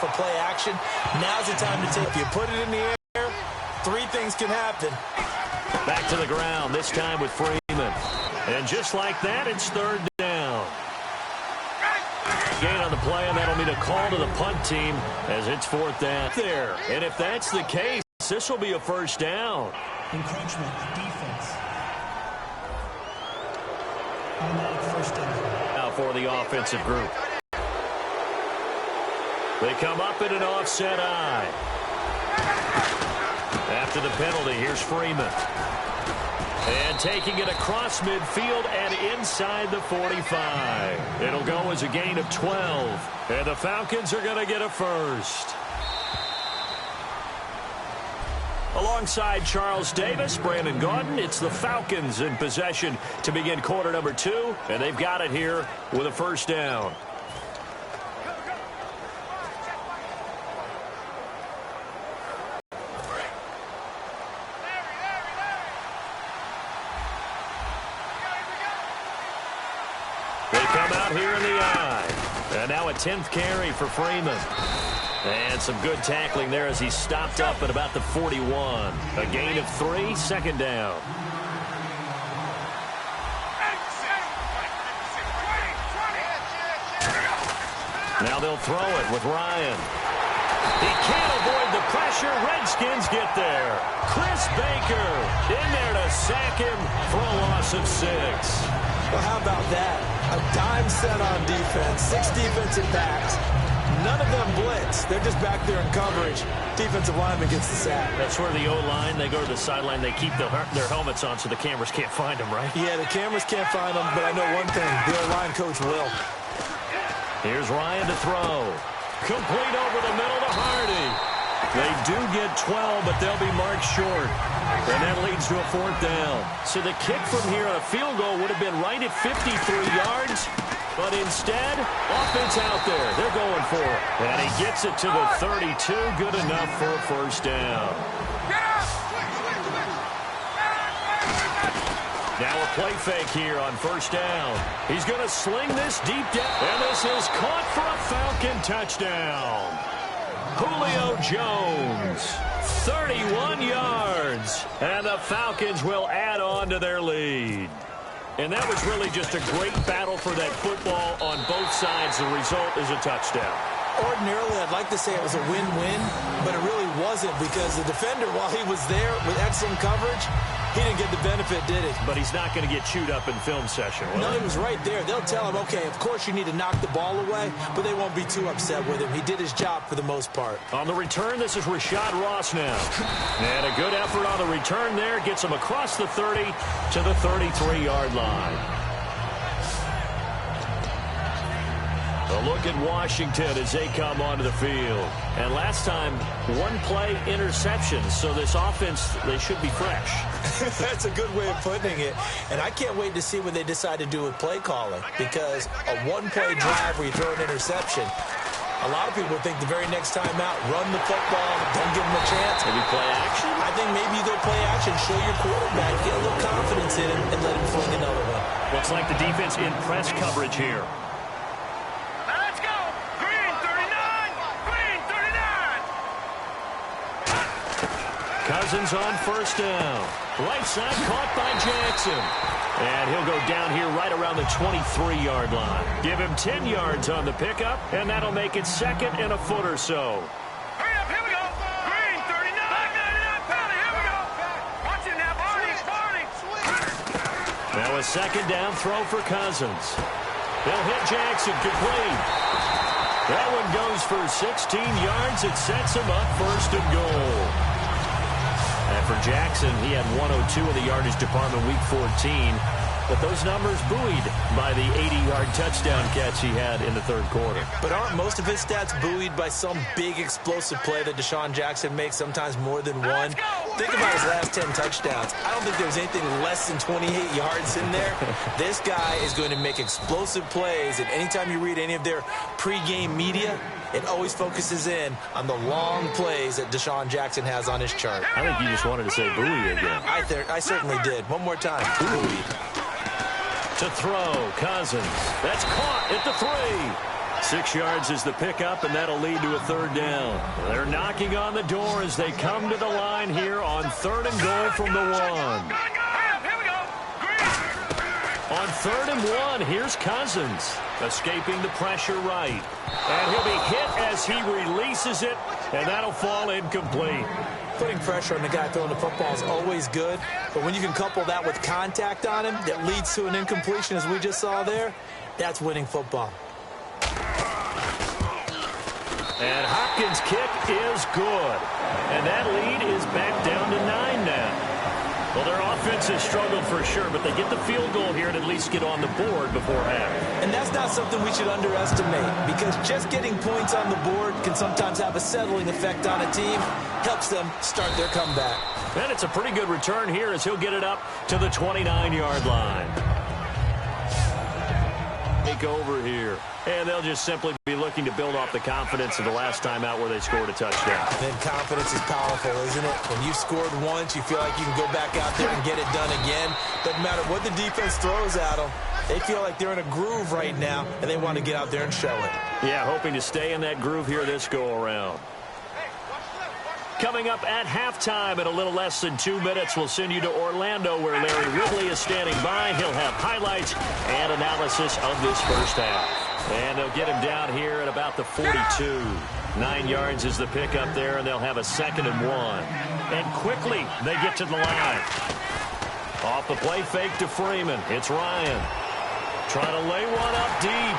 for play action. Now's the time to take. If you put it in the air, three things can happen. Back to the ground, this time with Freeman. And just like that, it's third down. Gain on the play, and that'll mean a call to the punt team as it's fourth down there. And if that's the case, this will be a first down. Encroachment, defense. Automatic first down. Now for the offensive group. They come up in an offset eye. After the penalty, here's Freeman. And taking it across midfield and inside the 45. It'll go as a gain of 12. And the Falcons are going to get a first. Alongside Charles Davis, Brandon Gaudin, it's the Falcons in possession to begin quarter number 2. And they've got it here with a first down. Here in the eye. And now a 10th carry for Freeman. And some good tackling there as he stopped up at about the 41. A gain of 3, second down. Now they'll throw it with Ryan. He can't avoid the pressure. Redskins get there. Chris Baker in there to sack him for a loss of 6. Well, how about that? A dime set on defense, 6 defensive backs. None of them blitz. They're just back there in coverage. Defensive lineman gets the sack. That's where the O-line, they go to the sideline, they keep their helmets on so the cameras can't find them, right? Yeah, the cameras can't find them, but I know one thing. The O-line coach will. Here's Ryan to throw. Complete over the middle to Hardy. They do get 12, but they'll be marked short. And that leads to a fourth down. So the kick from here on a field goal would have been right at 53 yards. But instead, offense out there. They're going for it. And he gets it to the 32. Good enough for a first down. Now a play fake here on first down. He's going to sling this deep down. And this is caught for a Falcon touchdown. Julio Jones, 31 yards. And the Falcons will add on to their lead. And that was really just a great battle for that football on both sides. The result is a touchdown. Ordinarily, I'd like to say it was a win-win, but it really wasn't because the defender, while he was there with excellent coverage, he didn't get the benefit, did he? But he's not going to get chewed up in film session, will No, he? he was right there. They'll tell him, okay, of course you need to knock the ball away, but they won't be too upset with him. He did his job for the most part. On the return, this is Rashad Ross now. And a good effort on the return there. Gets him across the 30 to the 33-yard line. A look at Washington as they come onto the field. And last time, one play interception. So this offense, they should be fresh. That's a good way of putting it. And I can't wait to see what they decide to do with play calling. Because a one-play drive where you throw an interception, a lot of people think the very next time out, run the football, don't give them a chance. Maybe play action? I think maybe you go play action, show your quarterback, get a little confidence in him, and let him fling another one. Looks like the defense in press coverage here. Cousins on first down. Right side caught by Jackson. And he'll go down here right around the 23-yard line. Give him 10 yards on the pickup, and that'll make it second and a foot or so. Hurry up, here we go. Green, 39. 99 penalty, here we go. Watch it now, Barney. Now a second down throw for Cousins. They'll hit Jackson complete. That one goes for 16 yards. It sets him up first and goal. And for Jackson, he had 102 in the yardage department week 14. But those numbers buoyed by the 80-yard touchdown catch he had in the third quarter. But aren't most of his stats buoyed by some big explosive play that Deshaun Jackson makes, sometimes more than one? Think about his last 10 touchdowns. I don't think there's anything less than 28 yards in there. This guy is going to make explosive plays, and anytime you read any of their pregame media, it always focuses in on the long plays that Deshaun Jackson has on his chart. I think you just wanted to say buoy again. I certainly did. One more time. Buoy. To throw, Cousins. That's caught at the 3. 6 yards is the pickup, and that'll lead to a third down. They're knocking on the door as they come to the line here on 3rd and goal from the 1. Here we go. Green. On 3rd and 1, here's Cousins, escaping the pressure right. And he'll be hit as he releases it, and that'll fall incomplete. Putting pressure on the guy throwing the football is always good, but when you can couple that with contact on him that leads to an incompletion, as we just saw there, that's winning football. And Hopkins' kick is good. And that lead is back down to 9 now. Well, their offense has struggled for sure, but they get the field goal here and at least get on the board before half. And that's not something we should underestimate, because just getting points on the board can sometimes have a settling effect on a team. Helps them start their comeback. And it's a pretty good return here as he'll get it up to the 29-yard line. Take over here. And they'll just simply be looking to build off the confidence of the last time out where they scored a touchdown. Then confidence is powerful, isn't it? When you scored once, you feel like you can go back out there and get it done again. Doesn't matter what the defense throws at them. They feel like they're in a groove right now, and they want to get out there and show it. Yeah, hoping to stay in that groove here this go-around. Coming up at halftime in a little less than 2 minutes, we'll send you to Orlando where Larry Ridley is standing by. He'll have highlights and analysis of this first half. And they'll get him down here at about the 42. 9 yards is the pickup there, and they'll have a 2nd and 1. And quickly, they get to the line. Off the play fake to Freeman. It's Ryan. Trying to lay one up deep.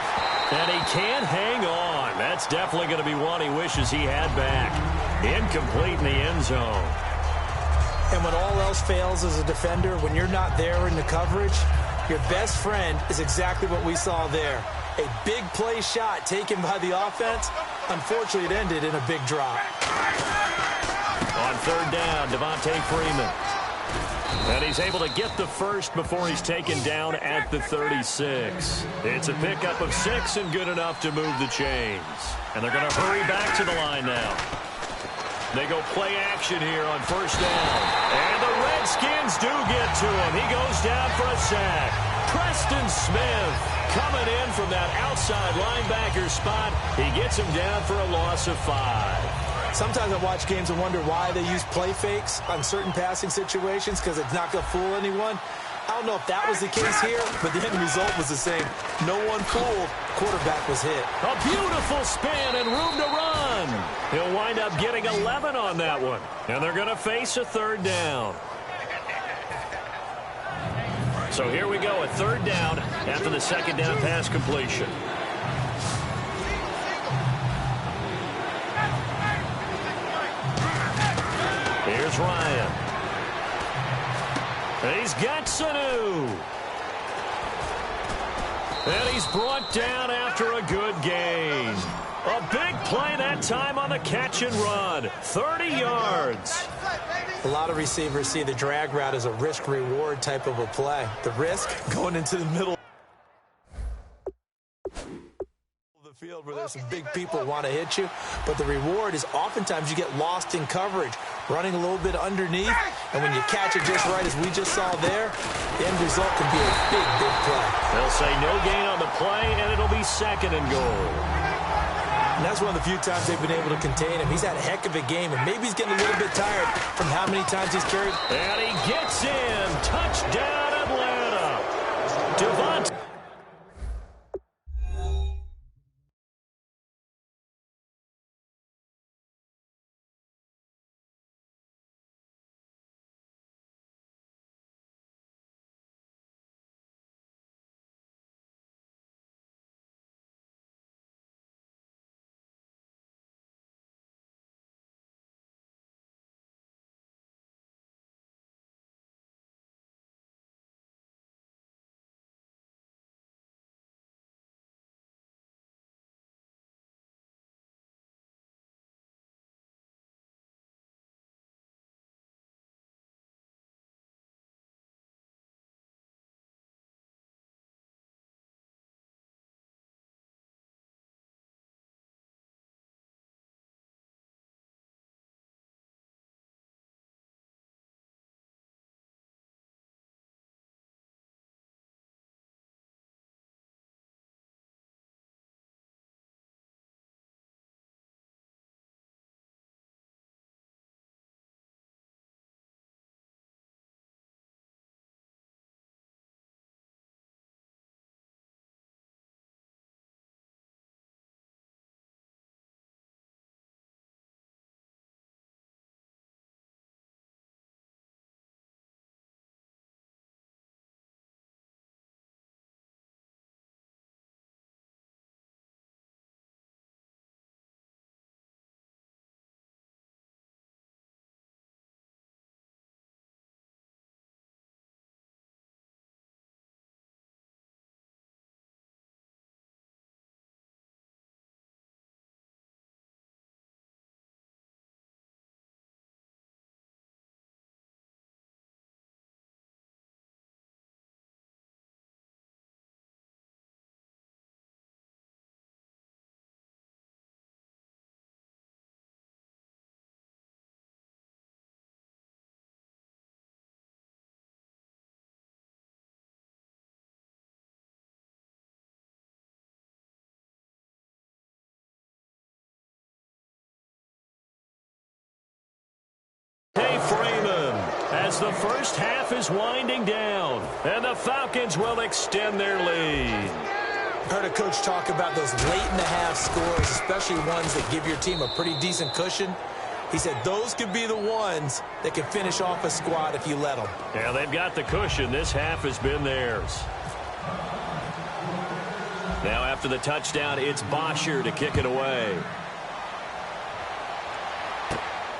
And he can't hang on. That's definitely going to be one he wishes he had back. Incomplete in the end zone. And when all else fails as a defender, when you're not there in the coverage, your best friend is exactly what we saw there. A big play shot taken by the offense. Unfortunately, it ended in a big drop. On 3rd down, Devontae Freeman. And he's able to get the first before he's taken down at the 36. It's a pickup of 6 and good enough to move the chains. And they're going to hurry back to the line now. They go play action here on 1st down. And the Redskins do get to him. He goes down for a sack. Preston Smith coming in from that outside linebacker spot. He gets him down for a loss of 5. Sometimes I watch games and wonder why they use play fakes on certain passing situations, because it's not going to fool anyone. I don't know if that was the case here, but the end result was the same. No one fooled. Quarterback was hit. A beautiful spin and room to run. He'll wind up getting 11 on that one. And they're going to face a 3rd down. So here we go, a 3rd down after the 2nd down pass completion. Here's Ryan. He's got Sanu. And he's brought down after a good gain. A big play that time on the catch and run. 30 yards. A lot of receivers see the drag route as a risk-reward type of a play. The risk going into the middle of the field where there's some big people who want to hit you, but the reward is oftentimes you get lost in coverage, running a little bit underneath, and when you catch it just right, as we just saw there, the end result can be a big, big play. They'll say no gain on the play, and it'll be 2nd and goal. And that's one of the few times they've been able to contain him. He's had a heck of a game, and maybe he's getting a little bit tired from how many times he's carried. And he gets in. Touchdown, Atlanta. Devontae. as the first half is winding down, and the Falcons will extend their lead. Heard a coach talk about those late-in-the-half scores, especially ones that give your team a pretty decent cushion. He said those could be the ones that can finish off a squad if you let them. Yeah, they've got the cushion. This half has been theirs. Now after the touchdown, it's Bosher to kick it away.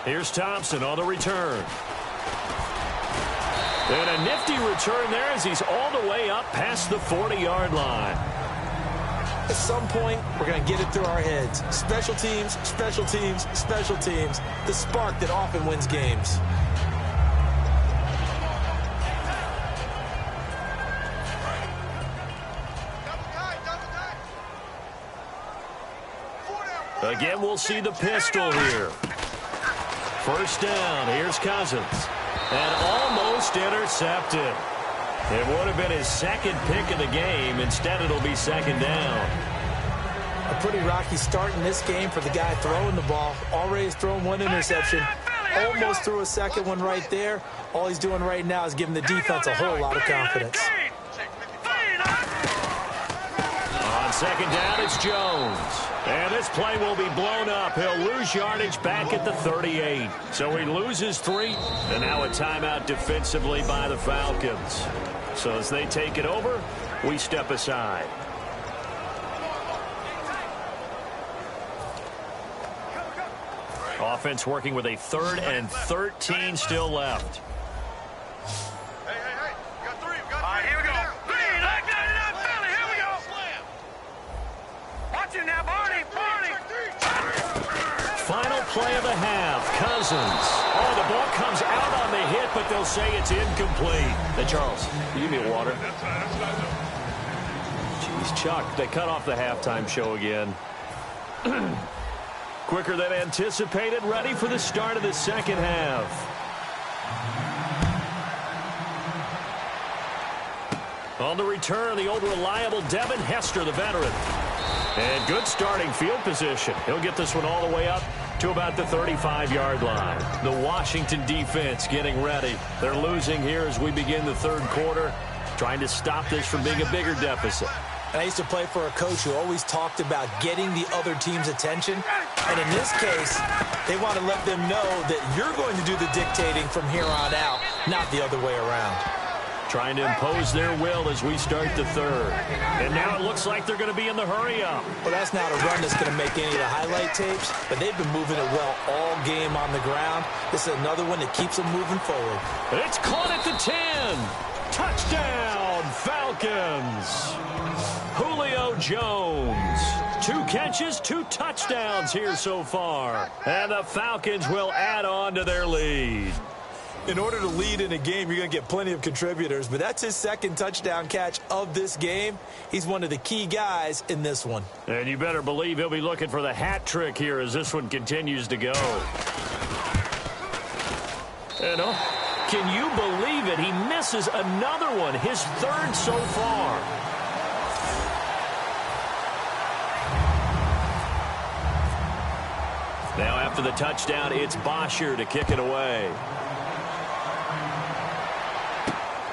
Here's Thompson on the return. And a nifty return there as he's all the way up past the 40-yard line. At some point, we're going to get it through our heads. Special teams, special teams, special teams. The spark that often wins games. Again, we'll see the pistol here. First down, here's Cousins. And almost intercepted. It would have been his second pick of the game. Instead, it'll be second down. A pretty rocky start in this game for the guy throwing the ball. Already has thrown one interception. Almost threw a second one right there. All he's doing right now is giving the defense a whole lot of confidence. On second down, it's Jones. And this play will be blown up. He'll lose yardage back at the 38. So he loses 3. And now a timeout defensively by the Falcons. So as they take it over, we step aside. Offense working with a 3rd and 13 still left. Hey. We got 3. All right, here we go. Philly, here we go. Watch it now, Barney. Final play of the half. Cousins. Oh, the ball comes out on the hit, but they'll say it's incomplete. Hey, Charles, can you give me a water? Jeez, Chuck, they cut off the halftime show again. Quicker than anticipated, ready for the start of the second half. On the return, the old reliable Devin Hester, the veteran. And good starting field position. He'll get this one all the way up to about the 35-yard line. The Washington defense getting ready. They're losing here as we begin the third quarter, trying to stop this from being a bigger deficit. And I used to play for a coach who always talked about getting the other team's attention. And in this case, they want to let them know that you're going to do the dictating from here on out, not the other way around. Trying to impose their will as we start the third. And now it looks like they're going to be in the hurry-up. Well, that's not a run that's going to make any of the highlight tapes, but they've been moving it well all game on the ground. This is another one that keeps them moving forward. It's caught at the 10. Touchdown, Falcons. Julio Jones. 2 catches, 2 touchdowns here so far. And the Falcons will add on to their lead. In order to lead in a game, you're going to get plenty of contributors, but that's his second touchdown catch of this game. He's one of the key guys in this one. And you better believe he'll be looking for the hat trick here as this one continues to go. And can you believe it? He misses another one, his 3rd so far. Now after the touchdown, it's Bosher to kick it away.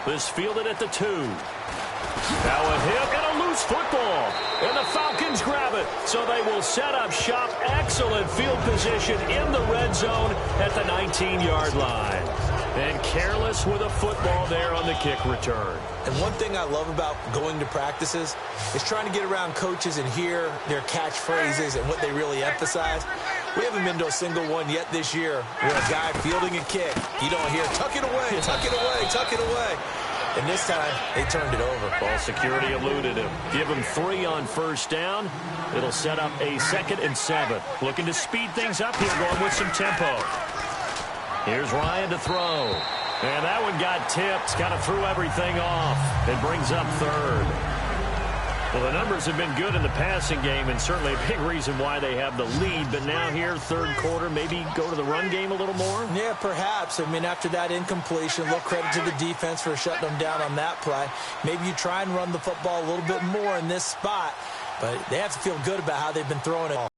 This fielded at the 2. Now a hit and a loose football. And the Falcons grab it. So they will set up shop. Excellent field position in the red zone at the 19-yard line. And careless with a football there on the kick return. And one thing I love about going to practices is trying to get around coaches and hear their catchphrases and what they really emphasize. We haven't been to a single one yet this year where a guy fielding a kick, you don't hear, tuck it away, tuck it away, tuck it away. And this time, they turned it over. Ball security eluded him. Give him 3 on first down. It'll set up a 2nd and 7. Looking to speed things up here, going with some tempo. Here's Ryan to throw. And that one got tipped. Kind of threw everything off. It brings up 3rd. Well, the numbers have been good in the passing game, and certainly a big reason why they have the lead. But now here, third quarter, maybe go to the run game a little more? Yeah, perhaps. I mean, after that incompletion, a little credit to the defense for shutting them down on that play. Maybe you try and run the football a little bit more in this spot, but they have to feel good about how they've been throwing it.